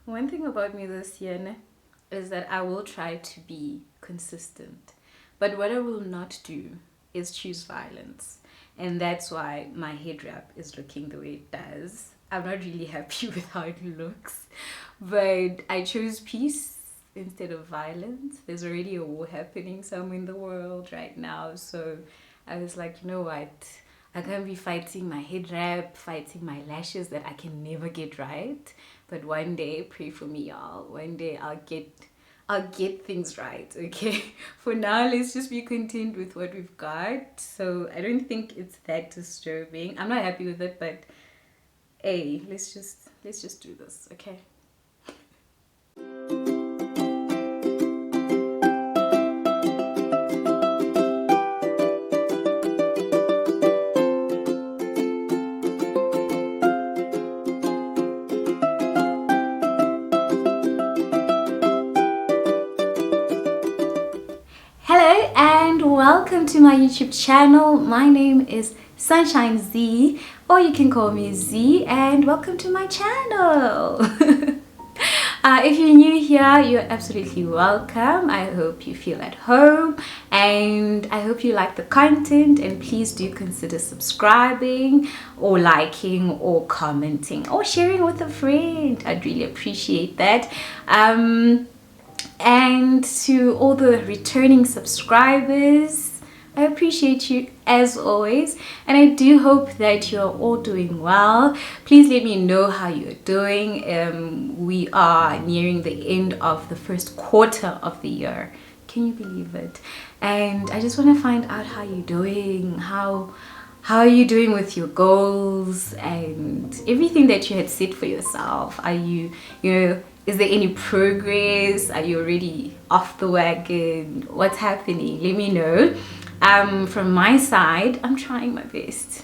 One thing about me this year is that I will try to be consistent. But what I will not do is choose violence. And that's why my head wrap is looking the way it does. I'm not really happy with how it looks. But I chose peace instead of violence. There's already a war happening somewhere in the world right now. So I was like, you know what? I can't be fighting my head wrap, fighting my lashes that I can never get right. But one day, pray for me, y'all. One day I'll get things right, okay? For now, let's just be content with what we've got. So I don't think it's that disturbing. I'm not happy with it, but hey, let's just do this, okay? Hello and welcome to my YouTube channel. My name is Sunshine Zee, or you can call me Z, and welcome to my channel. If you're new here, you're absolutely welcome. I hope you feel at home and I hope you like the content, and please do consider subscribing or liking or commenting or sharing with a friend. I'd really appreciate that. And to all the returning subscribers, I appreciate you as always, and I do hope that you're all doing well. Please let me know how you're doing. We are nearing the end of the first quarter of the year. Can you believe it? And I just want to find out how you're doing. How are you doing with your goals and everything that you had set for yourself? Are you is there any progress? Are you already off the wagon? What's happening? Let me know. From my side, I'm trying my best.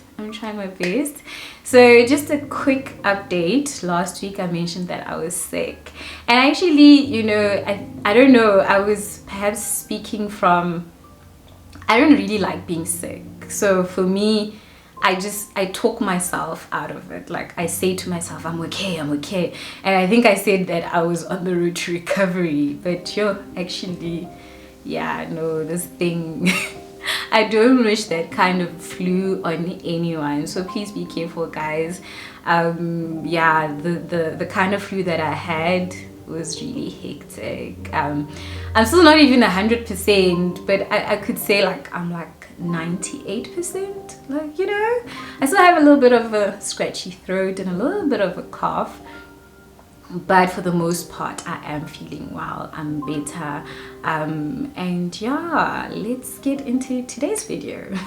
So just a quick update. Last week I mentioned that I was sick. And actually, I don't know, I was perhaps speaking from, I don't really like being sick. So for me, I talk myself out of it. Like I say to myself, I'm okay. And I think I said that I was on the road to recovery. But actually, this thing, I don't wish that kind of flu on anyone. So please be careful, guys. The kind of flu that I had was really hectic. I'm still not even 100%, but I could say I'm like 98%. I still have a little bit of a scratchy throat and a little bit of a cough, but for the most part I am feeling well. I'm better. And yeah, let's get into today's video.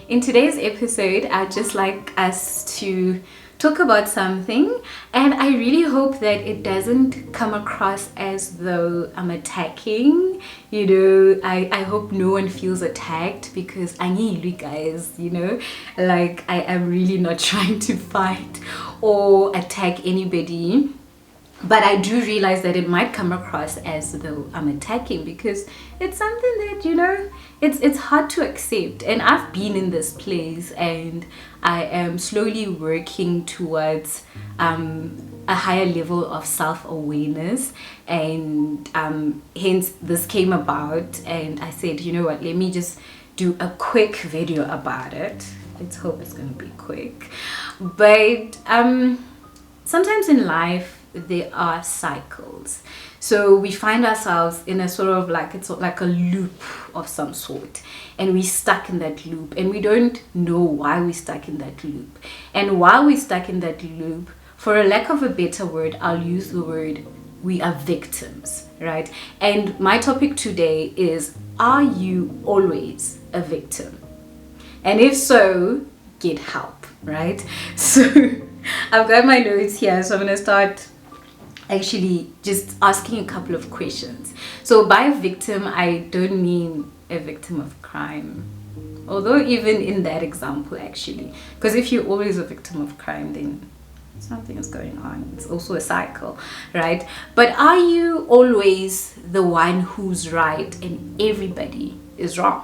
In today's episode, I'd just like us to talk about something, and I really hope that it doesn't come across as though I'm attacking. I hope no one feels attacked, because I need you guys, I am really not trying to fight or attack anybody. But I do realize that it might come across as though I'm attacking, because it's something that, it's hard to accept. And I've been in this place, and I am slowly working towards a higher level of self-awareness. And hence this came about, and I said, you know what, let me just do a quick video about it. Let's hope it's going to be quick. But sometimes in life, there are cycles. So we find ourselves in a sort of it's like a loop of some sort, and we're stuck in that loop, and we don't know why we're stuck in that loop. And while we're stuck in that loop, for a lack of a better word, I'll use the word, we are victims, right? And my topic today is, are you always a victim? And if so, get help, right? So I've got my notes here, so I'm going to start actually just asking a couple of questions. So by victim, I don't mean a victim of crime, although even in that example, actually, because if you're always a victim of crime, then something is going on. It's also a cycle, right? But are you always the one who's right and everybody is wrong?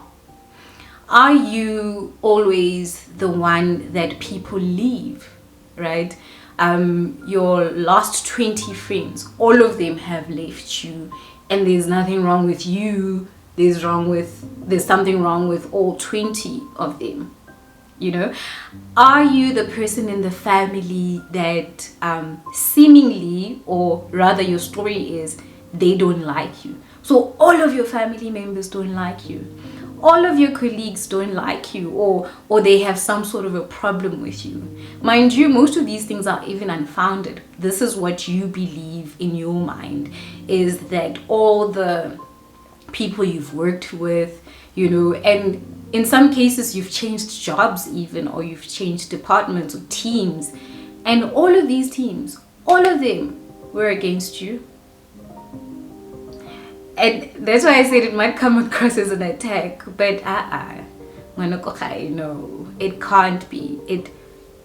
Are you always the one that people leave, right? your last 20 friends, all of them have left you, and there's nothing wrong with you. There's something wrong with all 20 of them. You know, are you the person in the family that seemingly, or rather your story is, they don't like you? So all of your family members don't like you, all of your colleagues don't like you, or they have some sort of a problem with you. Mind you, most of these things are even unfounded. This is what you believe in your mind, is that all the people you've worked with, you know, and in some cases you've changed jobs even, or you've changed departments or teams, and all of these teams, all of them were against you. And that's why I said it might come across as an attack, but no, it can't be. It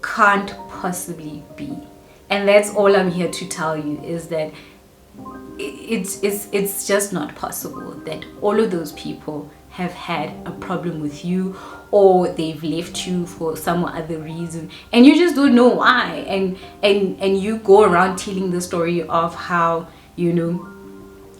can't possibly be. And that's all I'm here to tell you, is that it's just not possible that all of those people have had a problem with you, or they've left you for some other reason, and you just don't know why, and you go around telling the story of how, you know,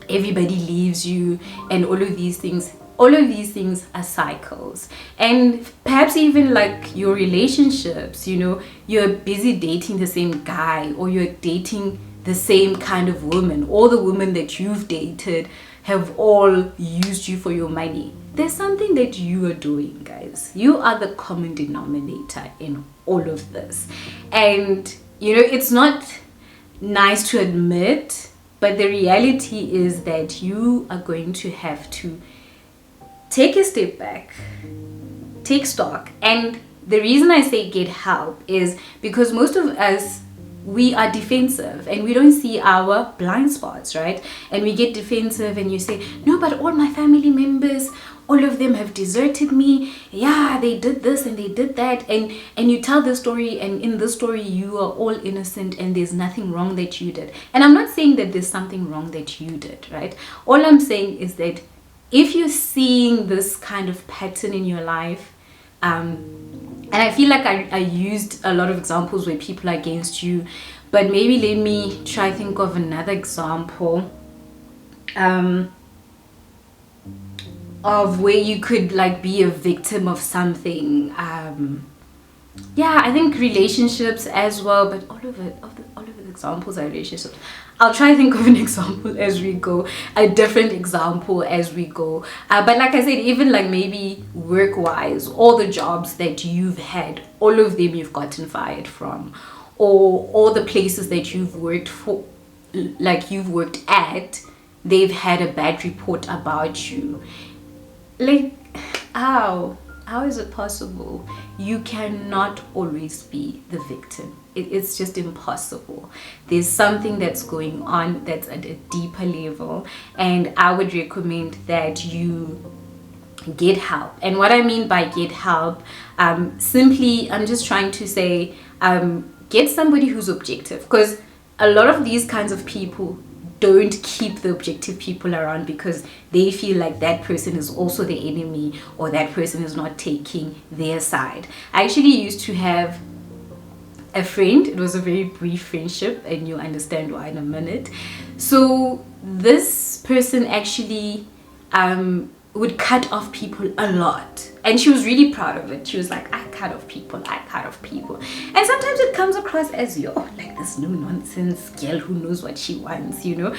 everybody leaves you and all of these things. All of these things are cycles. And perhaps even like your relationships, you know, you're busy dating the same guy, or you're dating the same kind of woman. All the women that you've dated have all used you for your money. There's something that you are doing, guys. You are the common denominator in all of this. And, you know, it's not nice to admit, but the reality is that you are going to have to take a step back, take stock. And the reason I say get help is because most of us, we are defensive and we don't see our blind spots, right? And we get defensive and you say, no, but all my family members, all of them have deserted me. Yeah, they did this and they did that. And you tell the story, and in the story you are all innocent and there's nothing wrong that you did. And I'm not saying that there's something wrong that you did, right? All I'm saying is that if you're seeing this kind of pattern in your life, and I feel like I used a lot of examples where people are against you, but maybe let me try think of another example of where you could like be a victim of something. Yeah, I think relationships as well, but all of the examples are relationships. I'll try to think of an example as we go, a different example as we go. But like I said, even like maybe work-wise, all the jobs that you've had, all of them you've gotten fired from, or all the places that you've worked for, like you've worked at, they've had a bad report about you. Like, how is it possible? You cannot always be the victim. It's just impossible. There's something that's going on that's at a deeper level, and I would recommend that you get help. And what I mean by get help, simply, I'm just trying to say, get somebody who's objective, because a lot of these kinds of people don't keep the objective people around because they feel like that person is also the enemy, or that person is not taking their side. I actually used to have a friend. It was a very brief friendship, and you'll understand why in a minute. So this person actually would cut off people a lot, and she was really proud of it. She was like, I cut off people. And sometimes it comes across as, yo, like this no nonsense girl who knows what she wants, you know.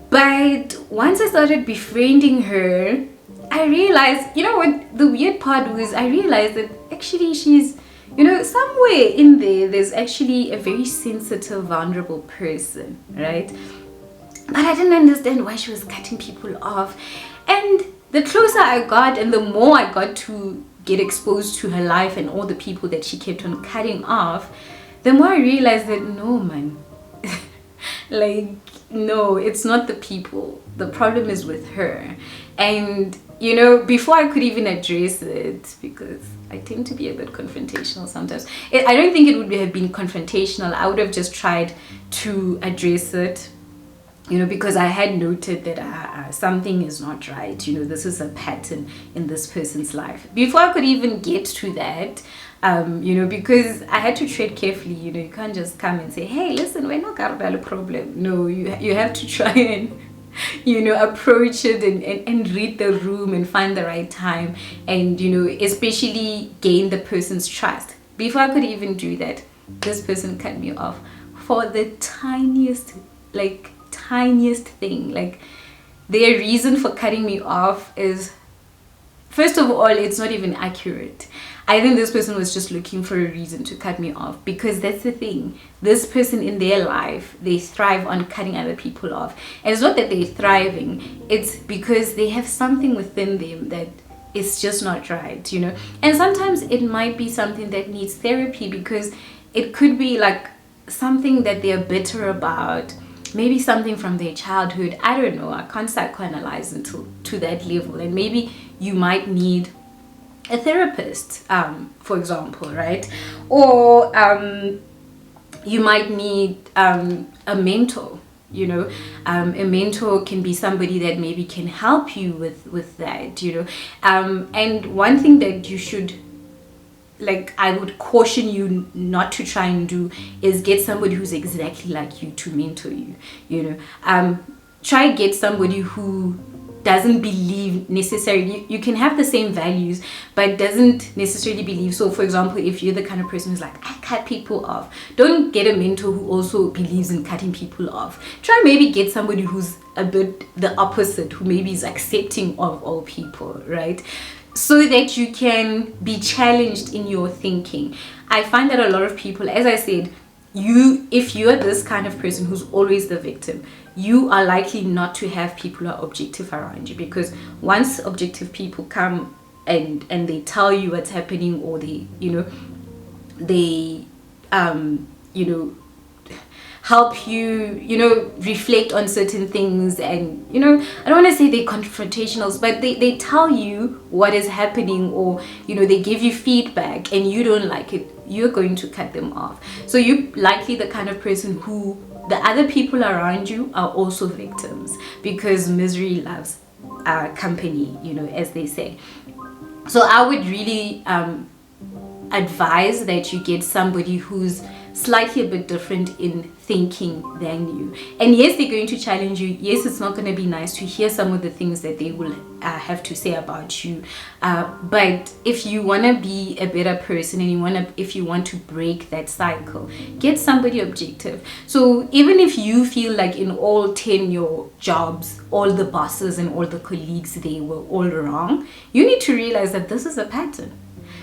But once I started befriending her, I realized, you know what, the weird part was, I realized that actually she's, you know, somewhere in there's actually a very sensitive, vulnerable person, right? But I didn't understand why she was cutting people off. And the closer I got and the more I got to get exposed to her life and all the people that she kept on cutting off, the more I realized that, no, man, like, no, it's not the people. The problem is with her. And, you know, before I could even address it, because I tend to be a bit confrontational sometimes, I don't think it would have been confrontational. I would have just tried to address it because I had noted that something is not right. This is a pattern in this person's life. Before I could even get to that, because I had to tread carefully. You can't just come and say, hey, listen, we're not got a problem. No, you have to try and approach it and read the room and find the right time, and especially gain the person's trust. Before I could even do that, this person cut me off for the tiniest thing. Like, their reason for cutting me off is, first of all, it's not even accurate. I think this person was just looking for a reason to cut me off, because that's the thing. This person in their life, they thrive on cutting other people off. And it's not that they're thriving, it's because they have something within them that is just not right, And sometimes it might be something that needs therapy, because it could be like something that they're bitter about, maybe something from their childhood. I don't know. I can't psychoanalyze until to that level. And maybe you might need a therapist, for example, right? Or you might need a mentor. A mentor can be somebody that maybe can help you with that. And one thing that you should, I would caution you not to try and do, is get somebody who's exactly like you to mentor you. Try get somebody who doesn't believe necessarily, you can have the same values but doesn't necessarily believe. So for example, if you're the kind of person who's like, I cut people off, don't get a mentor who also believes in cutting people off. Try maybe get somebody who's a bit the opposite, who maybe is accepting of all people, right? So that you can be challenged in your thinking. I find that a lot of people, as I said, if you're this kind of person who's always the victim, you are likely not to have people who are objective around you, because once objective people come and they tell you what's happening, or they help you reflect on certain things, and I don't want to say they're confrontational, but they tell you what is happening, or they give you feedback and you don't like it, you're going to cut them off. So you're likely the kind of person who the other people around you are also victims, because misery loves company, as they say. So I would really advise that you get somebody who's slightly a bit different in thinking than you. And yes, they're going to challenge you. Yes, it's not going to be nice to hear some of the things that they will have to say about you. But if you want to be a better person, and if you want to break that cycle, get somebody objective. So even if you feel like in all 10 your jobs, all the bosses and all the colleagues, they were all wrong, you need to realize that this is a pattern.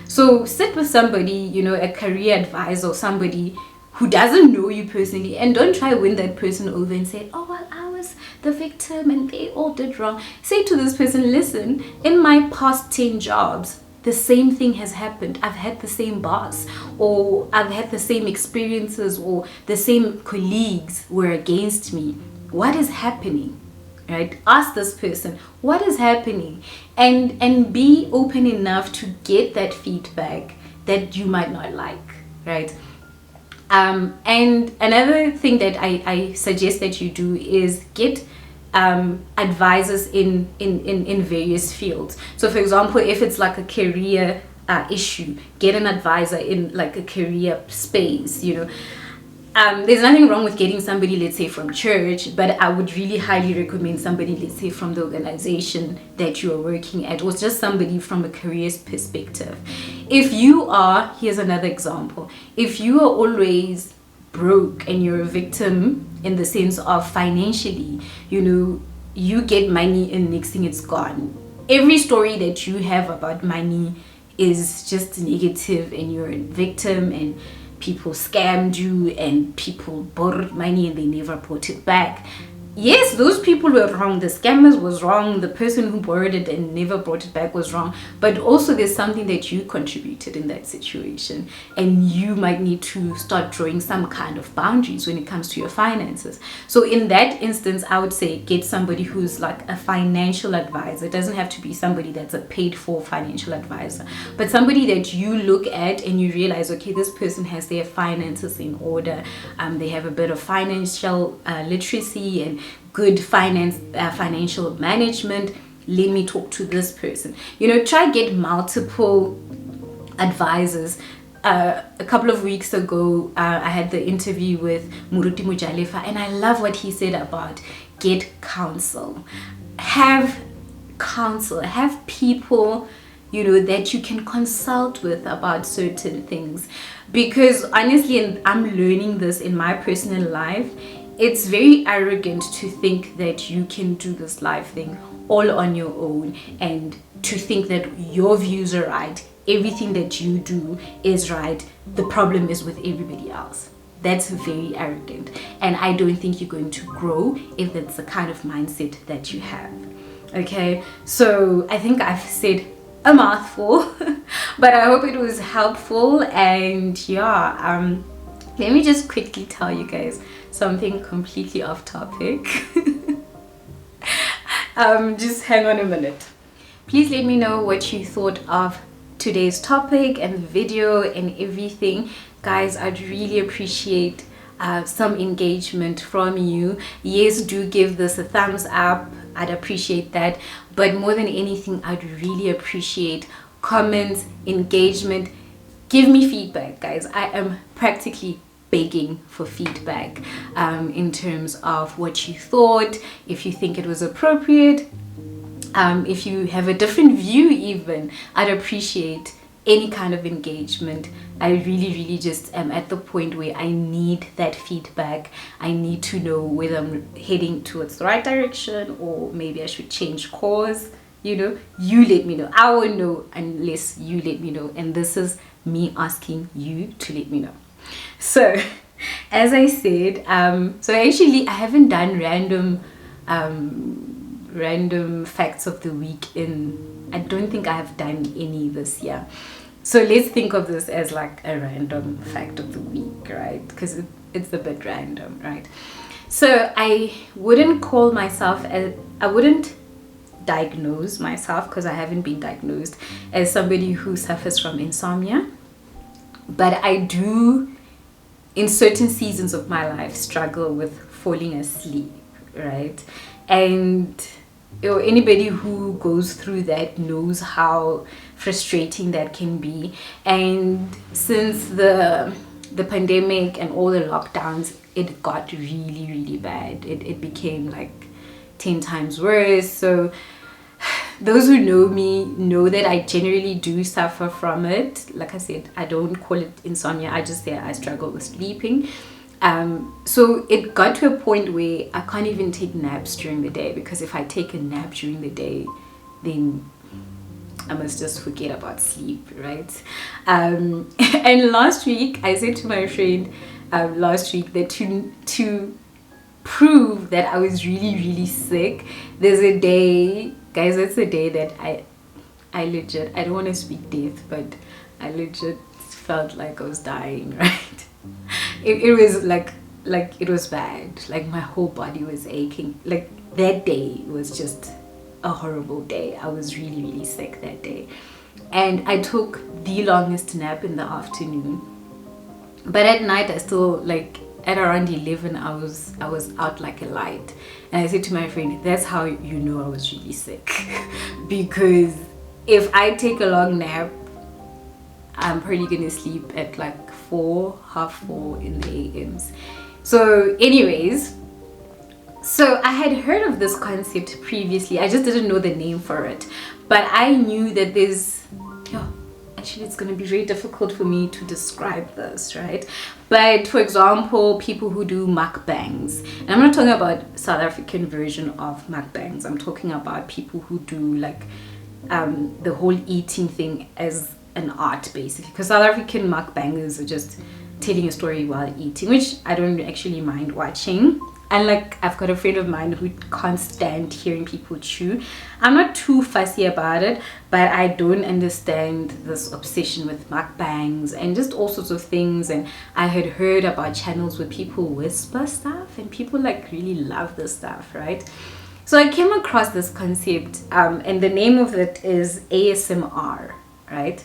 So sit with somebody, a career advisor, or somebody who doesn't know you personally, and don't try to win that person over and say, oh, well, I was the victim and they all did wrong. Say to this person, listen, in my past 10 jobs, the same thing has happened. I've had the same boss, or I've had the same experiences, or the same colleagues were against me. What is happening? Right? Ask this person, what is happening? And be open enough to get that feedback that you might not like, right? And another thing that I suggest that you do is get advisors in various fields. So for example, if it's like a career issue, get an advisor in like a career space, There's nothing wrong with getting somebody, let's say, from church, but I would really highly recommend somebody, let's say, from the organization that you are working at, or just somebody from a career perspective. If you are, here's another example, if you are always broke and you're a victim in the sense of financially, you get money and next thing it's gone. Every story that you have about money is just negative, and you're a victim, and people scammed you, and people borrowed money and they never brought it back. Yes, those people were wrong. The scammers was wrong. The person who borrowed it and never brought it back was wrong. But also there's something that you contributed in that situation, and you might need to start drawing some kind of boundaries when it comes to your finances. So in that instance, I would say get somebody who's like a financial advisor. It doesn't have to be somebody that's a paid for financial advisor, but somebody that you look at and you realize, okay, this person has their finances in order. They have a bit of financial literacy, and good financial management, let me talk to this person. You know, try get multiple advisors. A couple of weeks ago, I had the interview with Muruti Mujalefa, and I love what he said about get counsel. Have counsel, have people, you know, that you can consult with about certain things. Because honestly, and I'm learning this in my personal life, it's very arrogant to think that you can do this life thing all on your own, and to think that your views are right, everything that you do is right, the problem is with everybody else. That's very arrogant, and I don't think you're going to grow if that's the kind of mindset that you have. Okay, so I think I've said a mouthful but I hope it was helpful. And yeah, let me just quickly tell you guys something completely off topic. Just hang on a minute. Please let me know what you thought of today's topic and the video and everything. Guys, I'd really appreciate some engagement from you. Yes, do give this a thumbs up. I'd appreciate that. But more than anything, I'd really appreciate comments, engagement. Give me feedback, guys. I am practically begging for feedback in terms of what you thought, if you think it was appropriate, if you have a different view even. I'd appreciate any kind of engagement. I really just am at the point where I need that feedback. I need to know whether I'm heading towards the right direction, or maybe I should change course. You know, you let me know. I won't know unless you let me know, and this is me asking you to let me know. So as I said, so actually I haven't done random facts of the week I don't think I have done any this year. So let's think of this as like a random fact of the week, right? Because it's a bit random, right? So I wouldn't diagnose myself, because I haven't been diagnosed, as somebody who suffers from insomnia. But I do, in certain seasons of my life, struggle with falling asleep, right? And anybody who goes through that knows how frustrating that can be. And since the pandemic and all the lockdowns, it got really bad. It became like 10 times worse. So those who know me know that I generally do suffer from it. Like I said, I don't call it insomnia, I just say I struggle with sleeping. So it got to a point where I can't even take naps during the day, because if I take a nap during the day, then I must just forget about sleep, right? And last week I said to my friend that to prove that I was really sick, there's a day, guys, that's the day that I legit, I don't want to speak death, but I legit felt like I was dying, right? It was like it was bad. Like my whole body was aching. Like that day was just a horrible day. I was really sick that day, and I took the longest nap in the afternoon. But at night, I still, like at around 11, I was out like a light. And I said to my friend, that's how you know I was really sick. Because if I take a long nap, I'm probably gonna sleep at like 3:30 in the AMs. So anyways, so I had heard of this concept previously. I just didn't know the name for it, but I knew that actually it's going to be very difficult for me to describe this, right? But for example, people who do mukbangs, and I'm not talking about South African version of mukbangs, I'm talking about people who do like the whole eating thing as an art, basically, because South African mukbangers are just telling a story while eating, which I don't actually mind watching. And like, I've got a friend of mine who can't stand hearing people chew. I'm not too fussy about it, but I don't understand this obsession with mukbangs and just all sorts of things. And I had heard about channels where people whisper stuff, and people like really love this stuff, right? So I came across this concept, and the name of it is ASMR, right?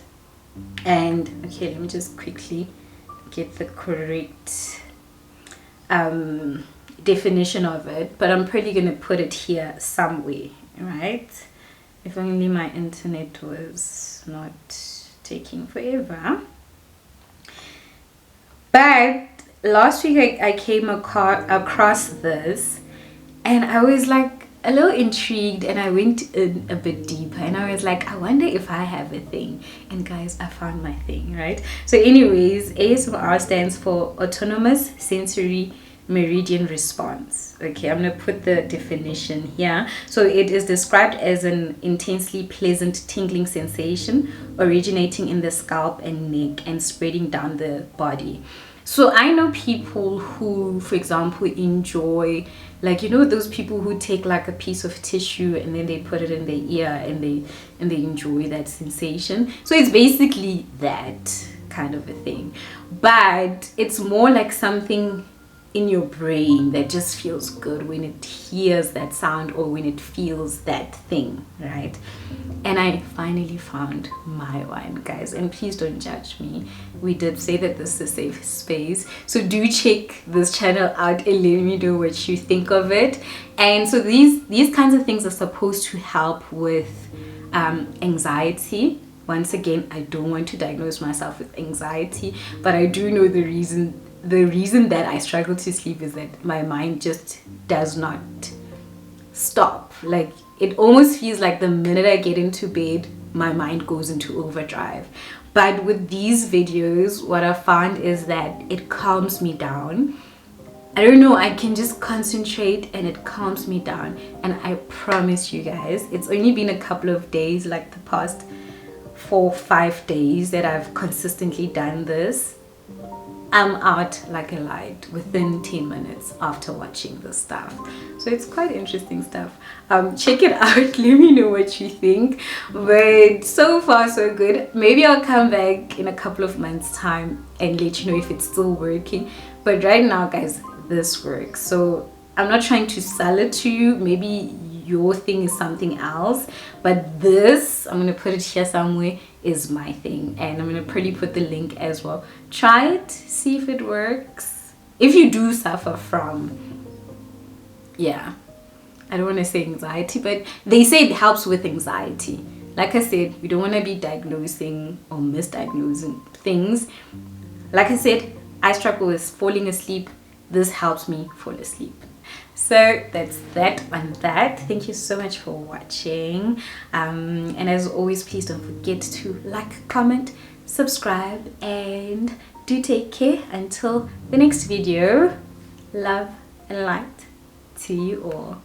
And okay, let me just quickly get the correct definition of it, but I'm probably gonna put it here somewhere, right? If only my internet was not taking forever. But last week I came across this, and I was like a little intrigued, and I went in a bit deeper, and I was like, I wonder if I have a thing. And guys, I found my thing, right? So anyways, ASMR stands for Autonomous Sensory Meridian Response. Okay, I'm gonna put the definition here. So it is described as an intensely pleasant tingling sensation originating in the scalp and neck and spreading down the body. So I know people who, for example, enjoy, like, you know, those people who take like a piece of tissue and then they put it in their ear and they enjoy that sensation. So it's basically that kind of a thing, but it's more like something in your brain that just feels good when it hears that sound or when it feels that thing, right? And I finally found my one, guys, and please don't judge me. We did say that this is a safe space, so do check this channel out and let me know what you think of it. And so these kinds of things are supposed to help with anxiety. Once again, I don't want to diagnose myself with anxiety, but I do know the reason that I struggle to sleep is that my mind just does not stop. Like, it almost feels like the minute I get into bed, my mind goes into overdrive. But with these videos, what I found is that it calms me down. I don't know, I can just concentrate and it calms me down. And I promise you guys, it's only been a couple of days, like the past 4-5 days that I've consistently done this. I'm out like a light within 10 minutes after watching this stuff. So it's quite interesting stuff. Check it out. Let me know what you think. But so far so good. Maybe I'll come back in a couple of months time and let you know if it's still working. But right now, guys, this works. So I'm not trying to sell it to you. Maybe your thing is something else, but this, I'm gonna put it here somewhere, is my thing, and I'm gonna probably put the link as well. Try it, see if it works. If you do suffer from, yeah, I don't want to say anxiety, but they say it helps with anxiety. Like I said, we don't want to be diagnosing or misdiagnosing things. Like I said, I struggle with falling asleep. This helps me fall asleep. So that's that on that. Thank you so much for watching, and as always, please don't forget to like, comment, subscribe, and do take care until the next video. Love and light to you all.